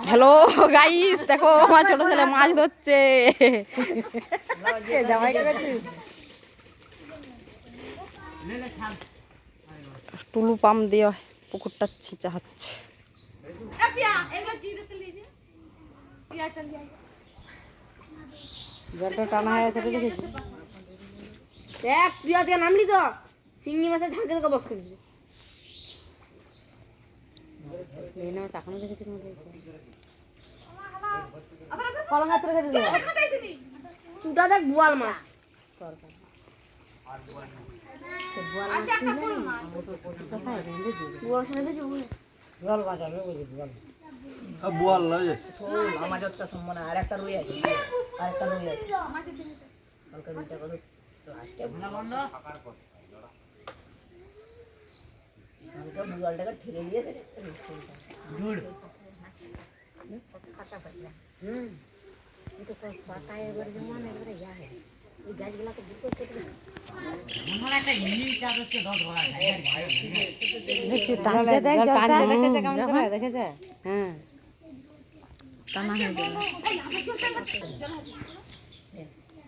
Hello guys, দেখো আমার ছোট ছেলে মাছ ধরছে। টুলু পাম্প দিয়ে পুকুরটা ছিঁচা হচ্ছে। জলটা টানা হয়ে আছে, দেখেছি। প্রিয় আজকে নামলি তো চিংড়ি মাছের ঝাঁকে থেকে বস করেছি। এখনো দেখেছি চুটা দেখ বোয়াল মাছ। ঠেলে দিয়ে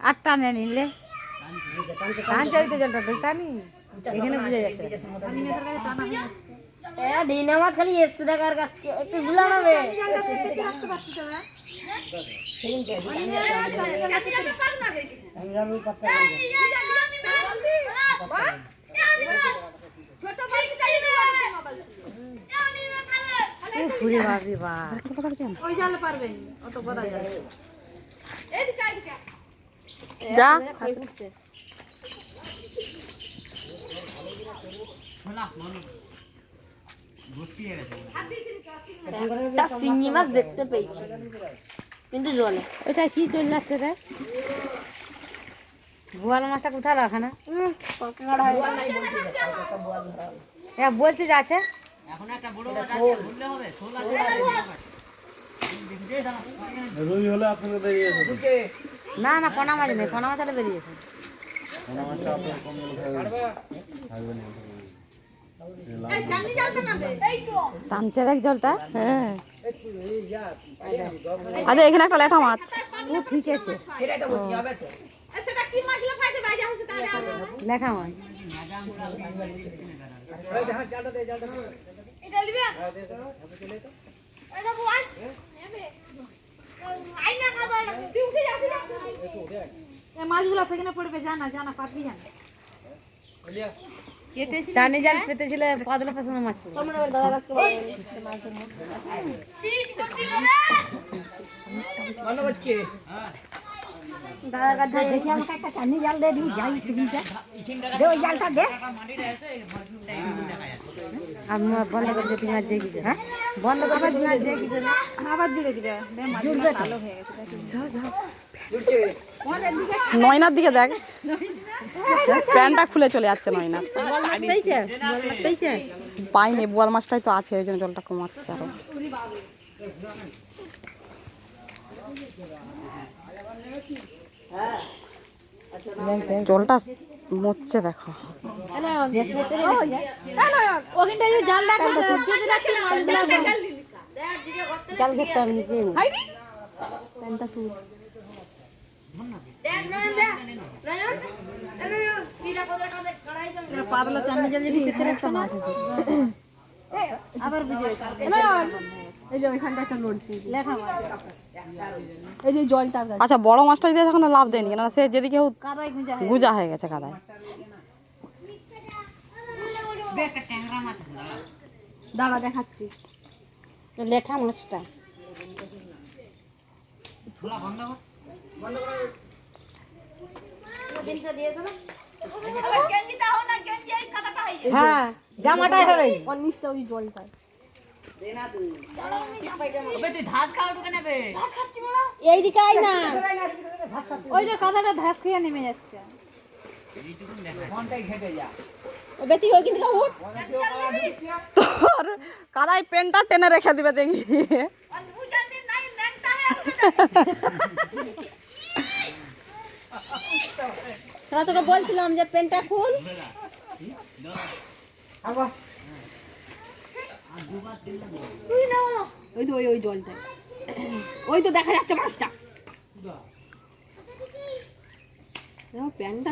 আর টানে নিলে জলটা টানি এখানে বুঝে যাচ্ছে। ডিনা মাছ খালি এসছে দেখার কাছে একটু গুলা নেবে। যা চিংড়ি মাছ দেখতে পেয়েছি কিন্তু জলে ওইটা কি চলে যাচ্ছে রে? বোয়াল মাছটা কোথায় রাখা না? বলছি যে আছে না না, পোনা মাছ নেই, পোনা মাছ হলে বেরিয়েছে। টানছে দেখ জলটা। হ্যাঁ, আরে এখানে একটা ল্যাঠা মাছ। ও ঠিক আছে, ল্যাঠা মাছ। মাছগুলো সেখানে পড়বে, জানা জানা পারবি জানা। চানি জাল পেতেছিল পাতলা পেছনে মাছ। দাদার কাছে দেখি আমাকে একটা চানি জাল দিয়ে দিই, যাই সিরিজটা দে, ওই জালটা দে। বন্ধ করে যদি মাছ জেগে যায়, হ্যাঁ বন্ধ করে মাছ জেগে যাবে, আবার জুড়ে দিবে। নয়নার দিকে দেখ, প্যান্টটা খুলে চলে যাচ্ছে নয়না। পাইনি, বোয়াল মাছটাই তো আছে, ওই জন্য জলটা কমাচ্ছে আরো। জলটা মরছে দেখো। জাল ধরতে হবে নিজে। পাতলা চান্নি জাল যদি ভিতরে একটা মাছ আছে আবার বুঝে। এই যে ওইখানটা একটা লড়ছি লেখা মাছ, এই যে জলটা। আচ্ছা, বড় মাছটা দিয়ে এখন লাভ দেয়নি, কেন সে যেদিকে গুজা হয়ে গেছে কাদায়। দাঁড়া দেখাচ্ছি লেঠা মাছটা। হ্যাঁ, জামাটাই হবে ওর নিচটা, ওই জলটা। এইদিকে আয় না, ওই যে কাদাটা ধাস খেয়ে নেমে যাচ্ছে। তোর কাদায় পেনটা টেনে রেখে দিবে দেখি। তোকে বলছিলাম যে পেনটা খুল। ওই তো ওই জলটা, ওই তো দেখা যাচ্ছে মাছটা। প্যান্টটা